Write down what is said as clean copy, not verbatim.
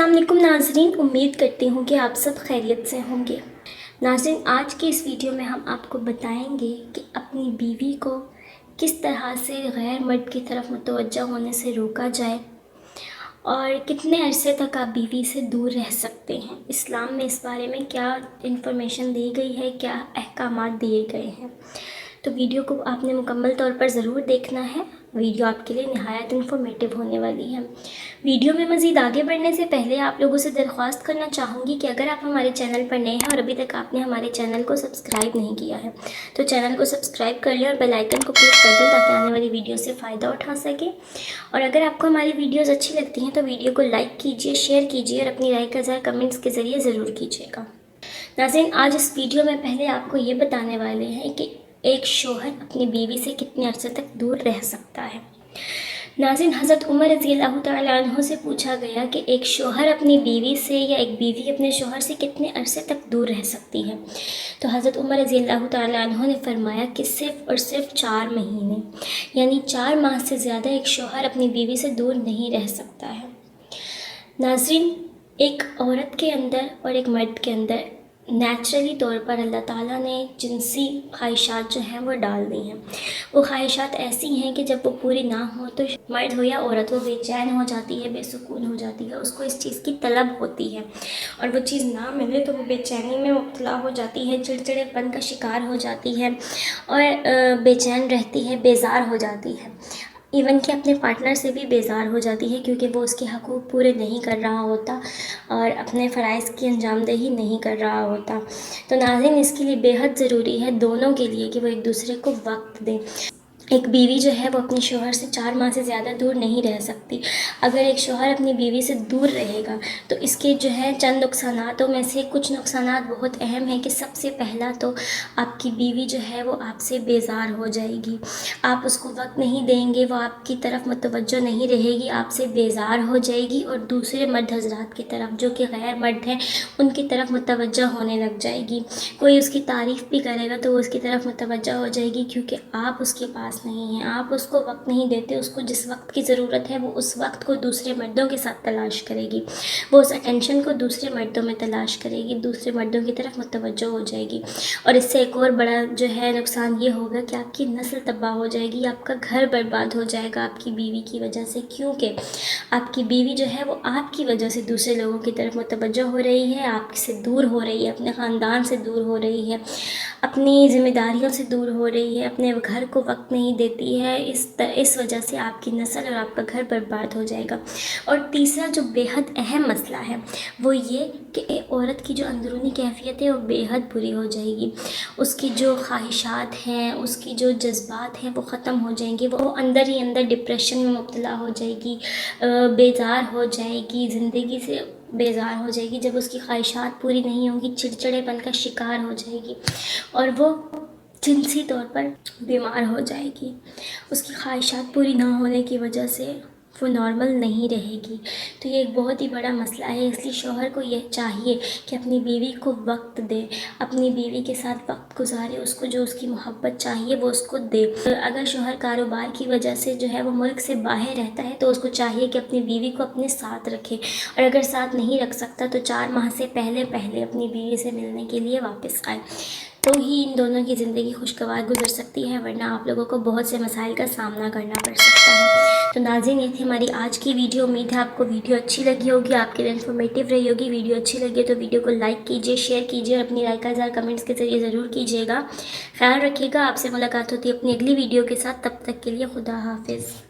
अस्सलाम वालेकुम नाज़रीन, उम्मीद करती हूँ कि आप सब खैरियत से होंगे। नाज़रीन, आज की इस वीडियो में हम आपको बताएंगे कि अपनी बीवी को किस तरह से गैर मर्द की तरफ मुतवज्जह होने से रोका जाए और कितने अरसे तक आप बीवी से दूर रह सकते हैं। इस्लाम में इस बारे में क्या इन्फॉर्मेशन दी गई है, क्या अहकामात दिए गए हैं। तो वीडियो को आपने मुकम्मल तौर पर ज़रूर देखना है। वीडियो आपके लिए निहायत इन्फॉर्मेटिव होने वाली है। वीडियो में मज़ीद आगे बढ़ने से पहले आप लोगों से दरख्वास्त करना चाहूँगी कि अगर आप हमारे चैनल पर नए हैं और अभी तक आपने हमारे चैनल को सब्सक्राइब नहीं किया है तो चैनल को सब्सक्राइब कर लें और बेल आइकन को क्लिक कर दें ताकि आने वाली वीडियो से फ़ायदा उठा सकें। और अगर आपको हमारी वीडियोज़ अच्छी लगती हैं तो वीडियो को लाइक कीजिए, शेयर कीजिए और अपनी राय का इज़हार कमेंट्स के ज़रिए ज़रूर कीजिएगा। नाज़रीन, आज इस वीडियो में पहले आपको ये बताने वाले हैं कि एक शौहर अपनी बीवी से कितने अरसे तक दूर रह सकता है। नाज़रीन, हज़रत उमर रज़ियल्लाहु तआला अन्हु से पूछा गया कि एक शौहर अपनी बीवी से या एक बीवी अपने शौहर से कितने अरसे तक दूर रह सकती है। तो हज़रत उमर रज़ियल्लाहु तआला अन्हु ने फरमाया कि सिर्फ़ और सिर्फ 4 महीने, यानी 4 माह से ज़्यादा एक शौहर अपनी बीवी से दूर नहीं रह सकता है। नाज़रीन, एक औरत के अंदर और एक मर्द के अंदर नेचुरली तौर पर अल्लाह ताला ने जिनसी ख्वाहिशात जो हैं वो डाल दी हैं। वो ख्वाहिशात ऐसी हैं कि जब वो पूरी ना हो तो मर्द हो या औरत वो बेचैन हो जाती है, बेसुकून हो जाती है, उसको इस चीज़ की तलब होती है और वो चीज़ ना मिले तो वो बेचैनी में मुब्तला हो जाती है, चिड़चिड़ेपन का शिकार हो जाती है और बेचैन रहती है, बेजार हो जाती है। इवन कि अपने पार्टनर से भी बेजार हो जाती है क्योंकि वो उसके हकूक़ पूरे नहीं कर रहा होता और अपने फ़राइज़ की अंजामदही नहीं कर रहा होता। तो नाज़रीन, इसके लिए बेहद ज़रूरी है दोनों के लिए कि वो एक दूसरे को वक्त दें। एक बीवी जो है वो अपने शौहर से 4 माह से ज़्यादा दूर नहीं रह सकती। अगर एक शौहर अपनी बीवी से दूर रहेगा तो इसके जो है चंद नुकसानातों में से कुछ नुकसानात बहुत अहम हैं कि सबसे पहला तो आपकी बीवी जो है वो आपसे बेजार हो जाएगी। आप उसको वक्त नहीं देंगे, वो आपकी तरफ मुतवज्जो नहीं रहेगी, आपसे बेजार हो जाएगी और दूसरे मर्द हज़रात की तरफ जो कि गैर मर्द हैं उनकी तरफ मुतवज्जो होने लग जाएगी। कोई उसकी तारीफ़ भी करेगा तो वो उसकी तरफ मुतवज्जो हो जाएगी क्योंकि आप उसके पास नहीं हैं, आप उसको वक्त नहीं देते। उसको जिस वक्त की ज़रूरत है वो उस वक्त को दूसरे मर्दों के साथ तलाश करेगी, वो उस अटेंशन को दूसरे मर्दों में तलाश करेगी, दूसरे मर्दों की तरफ मुतवज्जो हो जाएगी। और इससे एक और बड़ा जो है नुकसान ये होगा कि आपकी नस्ल तबाह हो जाएगी, आपका घर बर्बाद हो जाएगा आपकी बीवी की वजह से, क्योंकि आपकी बीवी जो है वो आपकी वजह से दूसरे लोगों की तरफ मुतवज्जो हो रही है, आपसे दूर हो रही है, अपने ख़ानदान से दूर हो रही है, अपनी ज़िम्मेदारियों से दूर हो रही है, अपने घर को वक्त नहीं देती है। इस वजह से आपकी नस्ल और आपका घर बर्बाद हो जाएगा। और तीसरा जो बेहद अहम मसला है वो ये कि एक औरत की जो अंदरूनी कैफियत है वो बेहद बुरी हो जाएगी। उसकी जो ख्वाहिशात हैं, उसकी जो जज्बात हैं वो ख़त्म हो जाएंगे, वो अंदर ही अंदर डिप्रेशन में मुब्तला हो जाएगी, बेजार हो जाएगी, ज़िंदगी से बेजार हो जाएगी। जब उसकी ख्वाहिशात पूरी नहीं होंगी, चिड़चिड़ेपन का शिकार हो जाएगी और वो जिनसी तौर पर बीमार हो जाएगी। उसकी ख्वाहिशात पूरी ना होने की वजह से वो नॉर्मल नहीं रहेगी। तो ये एक बहुत ही बड़ा मसला है। इसलिए शौहर को यह चाहिए कि अपनी बीवी को वक्त दे, अपनी बीवी के साथ वक्त गुजारे, उसको जो उसकी मोहब्बत चाहिए वो उसको दे। अगर शौहर कारोबार की वजह से जो है वो मुल्क से बाहर रहता है तो उसको चाहिए कि अपनी बीवी को अपने साथ रखे, और अगर साथ नहीं रख सकता तो 4 माह से पहले अपनी बीवी से मिलने के लिए वापस आए, तो ही इन दोनों की ज़िंदगी खुशगवार गुजर सकती है, वरना आप लोगों को बहुत से मसाइल का सामना करना पड़ सकता है। तो नाज़रीन, ये थी हमारी आज की वीडियो। उम्मीद है आपको वीडियो अच्छी लगी होगी, आपके लिए इन्फॉर्मेटिव रही होगी। वीडियो अच्छी लगी तो वीडियो को लाइक कीजिए, शेयर कीजिए और अपनी राय का इज़हार कमेंट्स के ज़रिए ज़रूर कीजिएगा। ख्याल रखिएगा। आपसे मुलाकात होती है अपनी अगली वीडियो के साथ। तब तक के लिए खुदा हाफिज़।